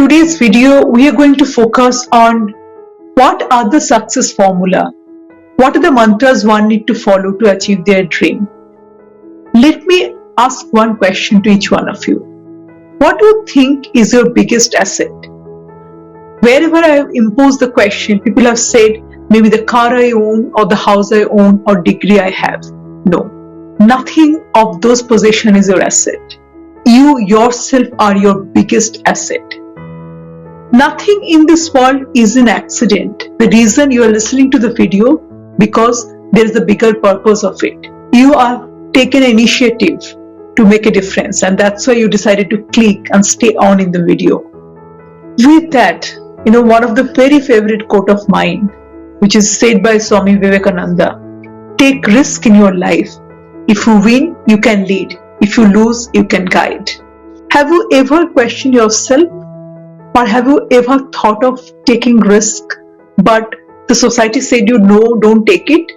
today's video, we are going to focus on what are the success formula? What are the mantras one need to follow to achieve their dream? Let me ask one question to each one of you. What do you think is your biggest asset? Wherever I have imposed the question, people have said maybe the car I own or the house I own or degree I have. No, nothing of those possessions is your asset. You yourself are your biggest asset. Nothing in this world is an accident. The reason you are listening to the video, because there is a bigger purpose of it. You have taken an initiative to make a difference, and that's why you decided to click and stay on in the video. With that, one of the very favorite quote of mine, which is said by Swami Vivekananda, take risk in your life. If you win, you can lead. If you lose, you can guide. Have you ever questioned yourself? Or have you ever thought of taking risk, but the society said you no, don't take it?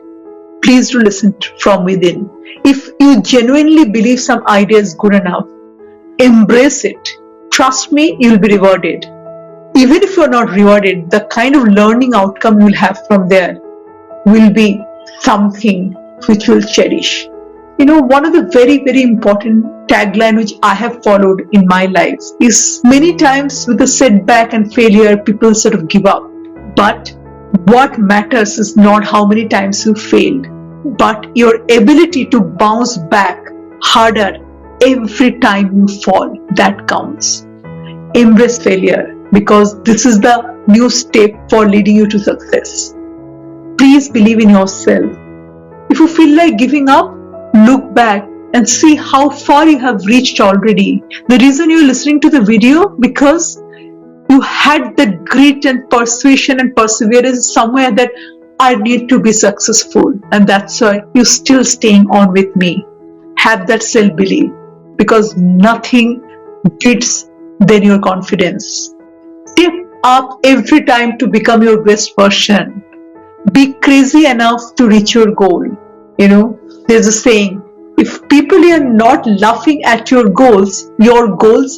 Please do listen from within. If you genuinely believe some idea is good enough, embrace it. Trust me, you'll be rewarded. Even if you're not rewarded, the kind of learning outcome you'll have from there will be something which you'll cherish. One of the very, very important tagline which I have followed in my life is many times with a setback and failure, people sort of give up. But what matters is not how many times you failed, but your ability to bounce back harder every time you fall. That counts. Embrace failure, because this is the new step for leading you to success. Please believe in yourself. If you feel like giving up, look back and see how far you have reached already. The reason you're listening to the video, because you had the grit and persuasion and perseverance somewhere that I need to be successful, and that's why you're still staying on with me. Have that self-belief, because nothing beats than your confidence. Step up every time to become your best version. Be crazy enough to reach your goal. There's a saying, if people are not laughing at your goals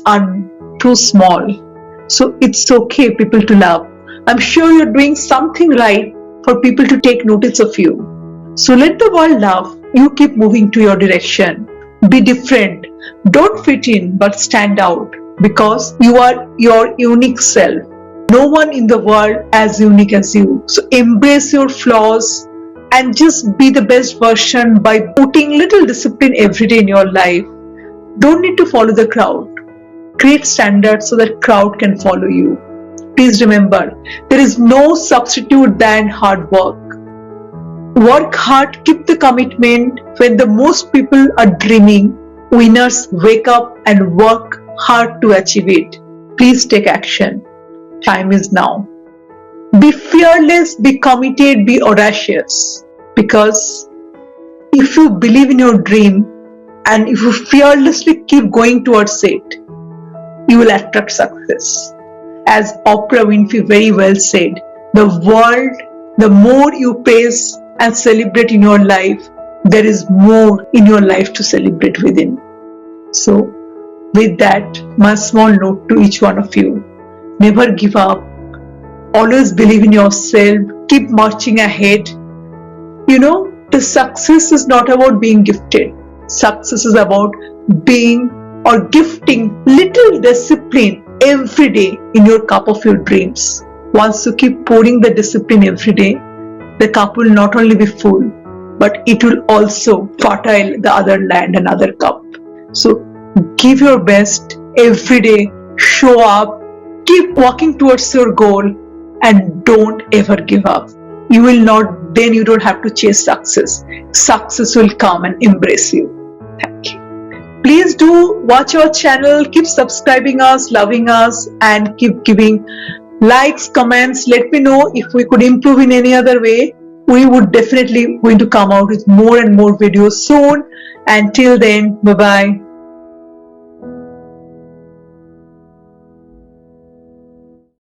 are too small. So it's okay, people to laugh. I'm sure you're doing something right for people to take notice of you. So let the world laugh. You keep moving to your direction. Be different. Don't fit in, but stand out, because you are your unique self. No one in the world as unique as you. So embrace your flaws and just be the best version by putting little discipline every day in your life. Don't need to follow the crowd. Create standards so that crowd can follow you. Please remember, there is no substitute than hard work. Work hard, keep the commitment. When the most people are dreaming, winners wake up and work hard to achieve it. Please take action. Time is now. Be fearless, be committed, be audacious. Because if you believe in your dream and if you fearlessly keep going towards it, you will attract success. As Oprah Winfrey very well said, the world, the more you praise and celebrate in your life, there is more in your life to celebrate within. So, with that, my small note to each one of you, never give up. Always believe in yourself. Keep marching ahead. The success is not about being gifted. Success is about being or gifting little discipline every day in your cup of your dreams. Once you keep pouring the discipline every day, the cup will not only be full, but it will also fertile the other land and other cup. So give your best every day. Show up. Keep walking towards your goal. And don't ever give up. Then you don't have to chase success. Success will come and embrace you. Thank you. Please do watch our channel, keep subscribing us, loving us, and keep giving likes, comments. Let me know if we could improve in any other way. We would definitely going to come out with more and more videos soon. Until then, bye-bye.